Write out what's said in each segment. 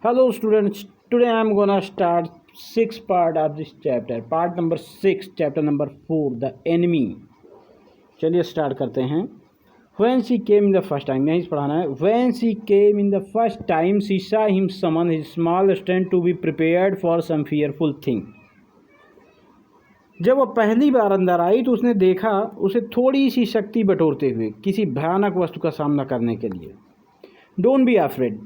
Hello students, today I am gonna start sixth part of this chapter, part number 6, chapter number 4, the enemy. चलिए start करते हैं. When she came in the first time, यहीं से पढ़ाना है. When she came in the first time, she saw him summon his small strength to be prepared for some fearful thing. जब वो पहली बार अंदर आई तो उसने देखा उसे थोड़ी सी शक्ति बटोरते हुए किसी भयानक वस्तु का सामना करने के लिए. Don't be afraid,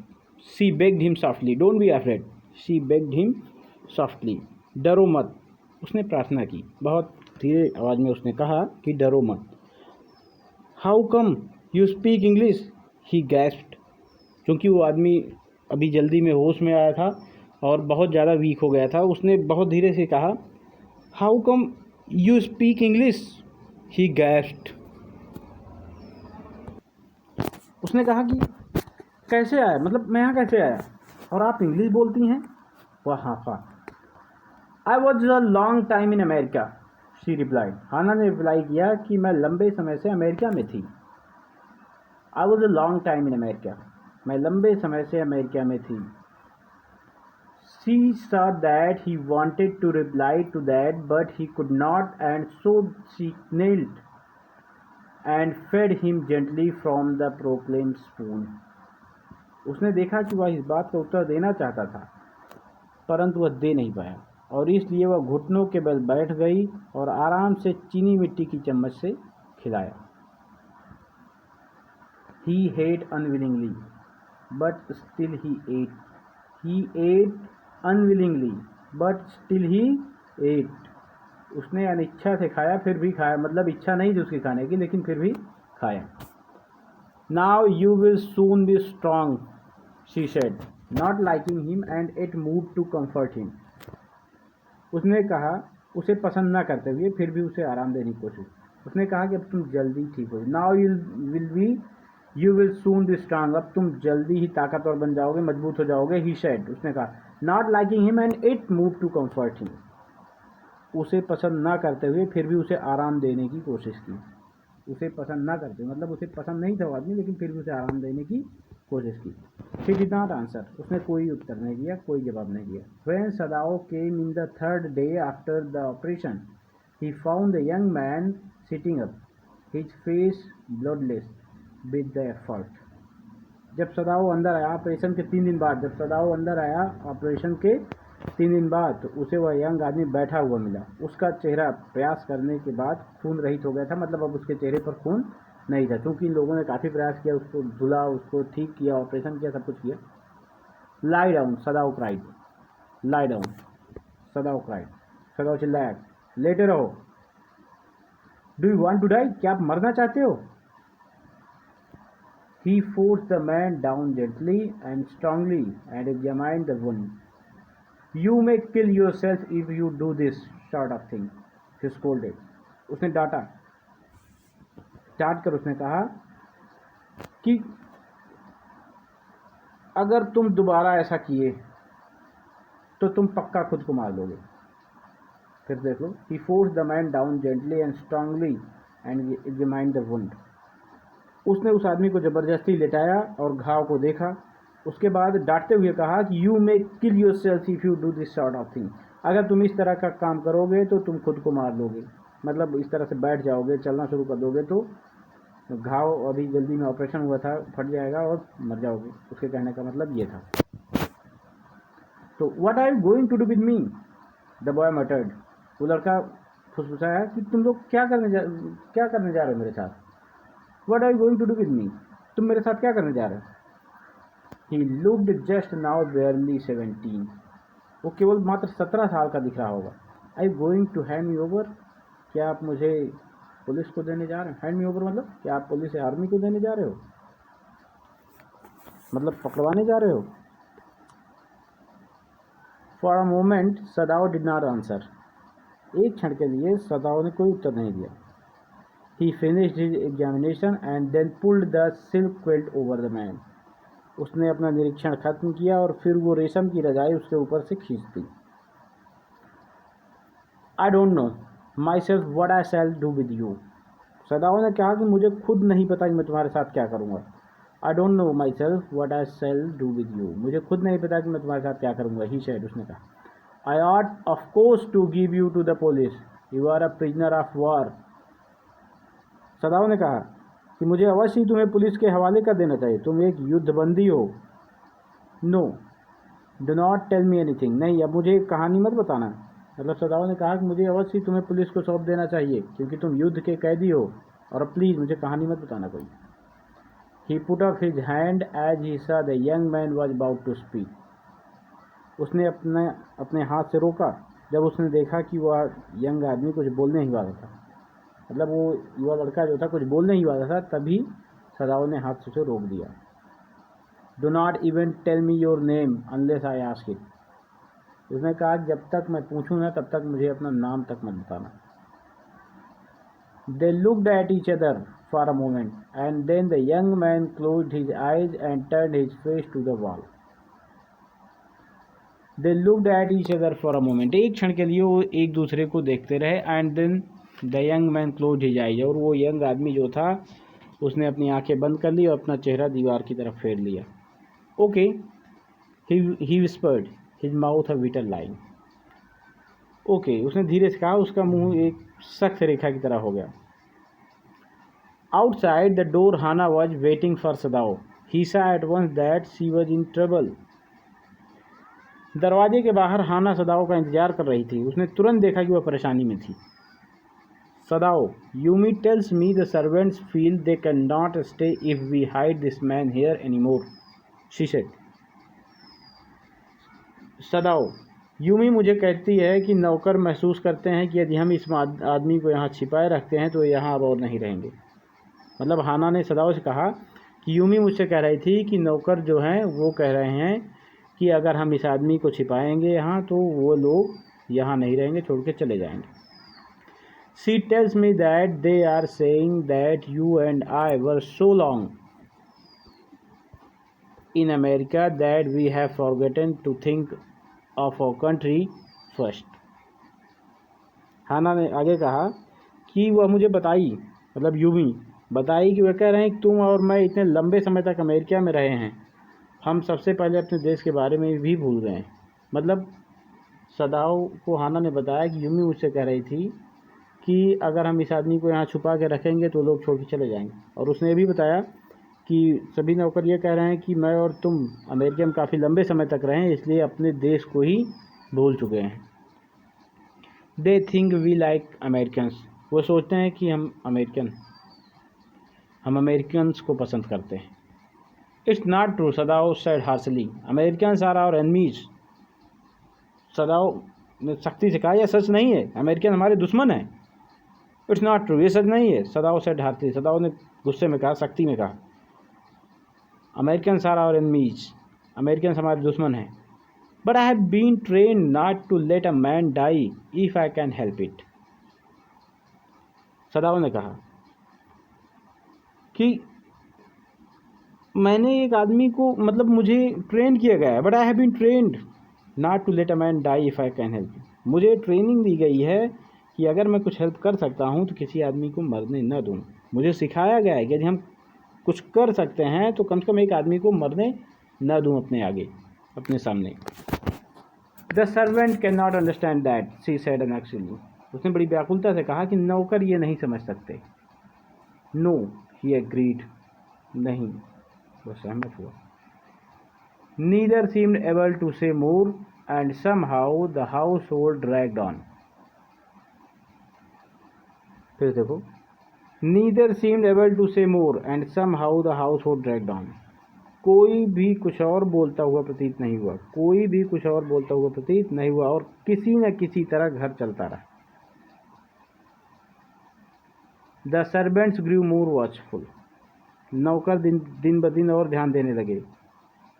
she begged him softly. Don't be afraid, she begged him softly. डरो मत, उसने प्रार्थना की. बहुत धीरे आवाज़ में उसने कहा कि डरो मत. How come you speak English? He gasped. क्योंकि वो आदमी अभी जल्दी में होश में आया था और बहुत ज़्यादा वीक हो गया था. उसने बहुत धीरे से कहा How come you speak English? He gasped. उसने कहा कि कैसे आया, मतलब मैं यहाँ कैसे आया और आप इंग्लिश बोलती हैं. वह हाफा. I was a long time in America, she replied. Hana ने रिप्लाई किया कि मैं लंबे समय से अमेरिका में थी. आई was a long time in America, मैं लंबे समय से अमेरिका में थी. She saw that he wanted to reply to that but he could not, and so she knelt and fed him gently from the proclaimed spoon. उसने देखा कि वह इस बात का उत्तर देना चाहता था परंतु वह दे नहीं पाया और इसलिए वह घुटनों के बल बैठ गई और आराम से चीनी मिट्टी की चम्मच से खिलाया. He ate unwillingly, but still he ate. He ate unwillingly, but still he ate. उसने अनिच्छा से खाया फिर भी खाया, मतलब इच्छा नहीं थी उसकी खाने की लेकिन फिर भी खाया. Now you will soon be strong, she said, not liking him, and it moved to comfort him. उसने कहा, उसे पसंद ना करते हुए फिर भी उसे आराम देने की कोशिश. उसने कहा कि अब तुम जल्दी ठीक हो. Now you will soon be strong, अब तुम जल्दी ही ताकतवर बन जाओगे, मजबूत हो जाओगे. He said, उसने कहा, not liking him, and it moved to comfort him. उसे पसंद ना करते हुए फिर भी उसे आराम देने की कोशिश की. उसे पसंद ना करते मतलब उसे पसंद नहीं था वो आदमी लेकिन फिर भी उसे आराम देने की कोशिश की. She did not answer, उसने कोई उत्तर नहीं दिया, कोई जवाब नहीं दिया. When Sadao came in the third day after the operation, he found the young man sitting up, his face bloodless with the effort. जब सदाओ अंदर आया ऑपरेशन के 3 दिन बाद, जब सदाओ अंदर आया ऑपरेशन के 3 दिन बाद तो उसे वह यंग आदमी बैठा हुआ मिला. उसका चेहरा प्रयास करने के बाद खून रहित हो गया था, मतलब अब उसके चेहरे पर खून नहीं था क्योंकि इन लोगों ने काफ़ी प्रयास किया, उसको धुला, उसको ठीक किया, ऑपरेशन किया, सब कुछ किया. Lie down, Sadao cried. Lie down, Sadao cried. Sadao चिल्लाया, लेटे रहो. Do you want to die, क्या आप मरना चाहते हो. He forced the man down gently and strongly and examined the wound. You may kill yourself if you do this sort of thing, he scolded. उसने डांटा. डांट कर उसने कहा कि अगर तुम दोबारा ऐसा किए तो तुम पक्का खुद को मार लोगे. फिर देख लो. He forced the man down gently and strongly and examined the wound. उसने उस आदमी को ज़बरदस्ती लेटाया और घाव को देखा. उसके बाद डांटते हुए कहा कि you may kill your self if you do this sort of thing, अगर तुम इस तरह का काम करोगे तो तुम खुद को मार लोगे, मतलब इस तरह से बैठ जाओगे, चलना शुरू कर दोगे तो घाव अभी जल्दी में ऑपरेशन हुआ था फट जाएगा और मर जाओगे. उसके कहने का मतलब ये था. तो what are you going to do with me, the boy muttered. वो लड़का फुसफुसाया कि तुम लोग क्या करने जा रहे हो मेरे साथ. What are you going to do with me? तुम मेरे साथ क्या करने जा रहे हो. He looked just now barely 17. वो केवल मात्र 17 साल का दिख रहा होगा. Are you going to hand me over? क्या आप मुझे पुलिस को देने जा रहे हो. Hand me over मतलब क्या आप पुलिस आर्मी को देने जा रहे हो, मतलब पकड़वाने जा रहे हो. For a moment Sadao did not answer. एक क्षण के लिए सदाओ ने कोई उत्तर नहीं दिया. He finished his examination and then pulled the silk quilt over the man. उसने अपना निरीक्षण खत्म किया और फिर वो रेशम की रजाई उसके ऊपर से खींच दी. I don't know myself what I shall do with you. सदाओ ने कहा कि मुझे खुद नहीं पता कि मैं तुम्हारे साथ क्या करूँगा. I don't know my self what I shall do with you, मुझे खुद नहीं पता कि मैं तुम्हारे साथ क्या करूँगा। ही सेड, उसने कहा। I ought of course to give you to the police, you are a prisoner of war. Sadao ने कहा कि मुझे अवश्य ही तुम्हें पुलिस के हवाले कर देना चाहिए, तुम एक युद्धबंदी हो। No do not tell me anything, नहीं अब मुझे कहानी मत बताना। मतलब सदाओ ने कहा कि मुझे अवश्य ही तुम्हें पुलिस को सौंप देना चाहिए क्योंकि तुम युद्ध के कैदी हो, और अब प्लीज़ मुझे कहानी मत बताना कोई। He put up his hand as he saw the young man was about to speak, उसने अपने हाथ से रोका जब उसने देखा कि वह यंग आदमी कुछ बोलने ही वाला था। मतलब वो युवा लड़का जो था कुछ बोलने ही वाला था, तभी सदाओ ने हाथ से उसे रोक दिया। Do not even tell me your name unless I ask it, उसने कहा जब तक मैं पूछूं ना तब तक मुझे अपना नाम तक मत बताना। They looked at each other for a moment and then the young man closed his eyes and turned his face to the wall. They looked at each other for a moment, एक क्षण के लिए वो एक दूसरे को देखते रहे। And then the young man closed his eyes, और वो यंग आदमी जो था उसने अपनी आंखें बंद कर ली और अपना चेहरा दीवार की तरफ फेर लिया। Okay, he whispered, his mouth a bitter line. Okay, उसने धीरे से कहा, उसका मुंह एक सख्त रेखा की तरह हो गया। Outside the door Hana was waiting for Sadao, he saw at once that she was in trouble. दरवाजे के बाहर हाना सदाओ का इंतजार कर रही थी, उसने तुरंत देखा कि वह परेशानी में थी। Sadao, Yumi tells me the servants feel they can not stay if we hide this man here any more, she said. Sadao, Yumi मुझे कहती है कि नौकर महसूस करते हैं कि यदि हम इस आदमी को यहाँ छिपाए रखते हैं तो यहाँ अब और नहीं रहेंगे। मतलब हाना ने सदाओ से कहा कि यूमी मुझसे कह रही थी कि नौकर जो हैं वो कह रहे हैं कि अगर हम इस आदमी को छिपाएंगे यहाँ तो वो लोग यहाँ नहीं रहेंगे, छोड़ के चले जाएंगे। She tells me that they are saying that you and I were so long in America that we have forgotten to think of our country first. Hana ने आगे कहा कि वह मुझे बताई, मतलब यूमी बताई कि वह कह रहे हैं कि तुम और मैं इतने लंबे समय तक अमेरिका में रहे हैं, हम सबसे पहले अपने देश के बारे में भी भूल गए हैं। मतलब सदाओ को हाना ने बताया कि यूमी मुझसे कह रही थी कि अगर हम इस आदमी को यहाँ छुपा के रखेंगे तो लोग छोड़ के चले जाएंगे। और उसने ये भी बताया कि सभी नौकर ये कह रहे हैं कि मैं और तुम अमेरिका में काफ़ी लंबे समय तक रहे हैं, इसलिए अपने देश को ही भूल चुके हैं। They think we like Americans, वो सोचते हैं कि हम अमेरिकन्स को पसंद करते हैं। It's not true, Sadao said harshly, Americans are our enemies. Sadao ने सख्ती से कहा यह सच नहीं है, अमेरिकन हमारे दुश्मन हैं। इट्स नॉट ट्रू, ये सच नहीं है, सदाओ सेड हार्शली, सदाओ ने गुस्से में कहा, सख्ती में कहा। Americans are our enemies, Americans हमारे दुश्मन हैं। But I have been trained not to let a man die if I can help it. Sadao ने कहा कि मैंने एक आदमी को, मतलब मुझे ट्रेन किया गया है, but I have been trained not to let a man die if I can help. मुझे ट्रेनिंग दी गई है कि अगर मैं कुछ हेल्प कर सकता हूँ तो किसी आदमी को मरने न दूँ। मुझे सिखाया गया है कि यदि हम कुछ कर सकते हैं तो कम से कम एक आदमी को मरने न दूँ अपने आगे, अपने सामने। The servant can not understand that, she said अनएक्चुअली, उसने बड़ी व्याकुलता से कहा कि नौकर ये नहीं समझ सकते। नो, ही एग्रीड, नहीं, वो सहमत हुआ। Neither seemed able to say more, and somehow the household dragged on. फिर देखो, neither seemed able to say more, and somehow the household dragged on. कोई भी कुछ और बोलता हुआ प्रतीत नहीं हुआ, कोई भी कुछ और बोलता हुआ प्रतीत नहीं हुआ, और किसी न किसी तरह घर चलता रहा। The servants grew more watchful. नौकर दिन ब दिन और ध्यान देने लगे।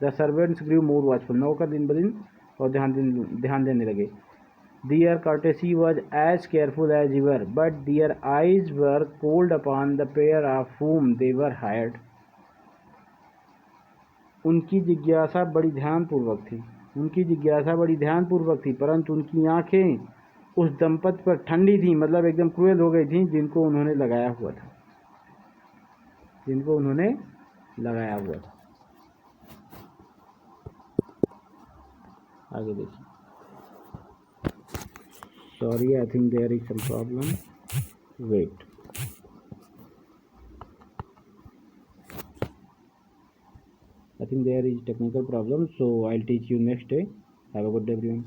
The servants grew more watchful, नौकर दिन ब दिन और ध्यान देने लगे। Their courtesy was as careful as ever, but their eyes were cold upon the pair of whom they were hired. उनकी जिज्ञासा बड़ी ध्यानपूर्वक थी, परंतु उनकी आंखें उस दंपति पर ठंडी थी, मतलब एकदम क्रूएल हो गई थी, जिनको उन्होंने लगाया हुआ था, जिनको उन्होंने लगाया हुआ था। आगे देखिए, sorry I think there is some problem, wait. I think there is technical problem, so I'll teach you next day. Have a good day everyone.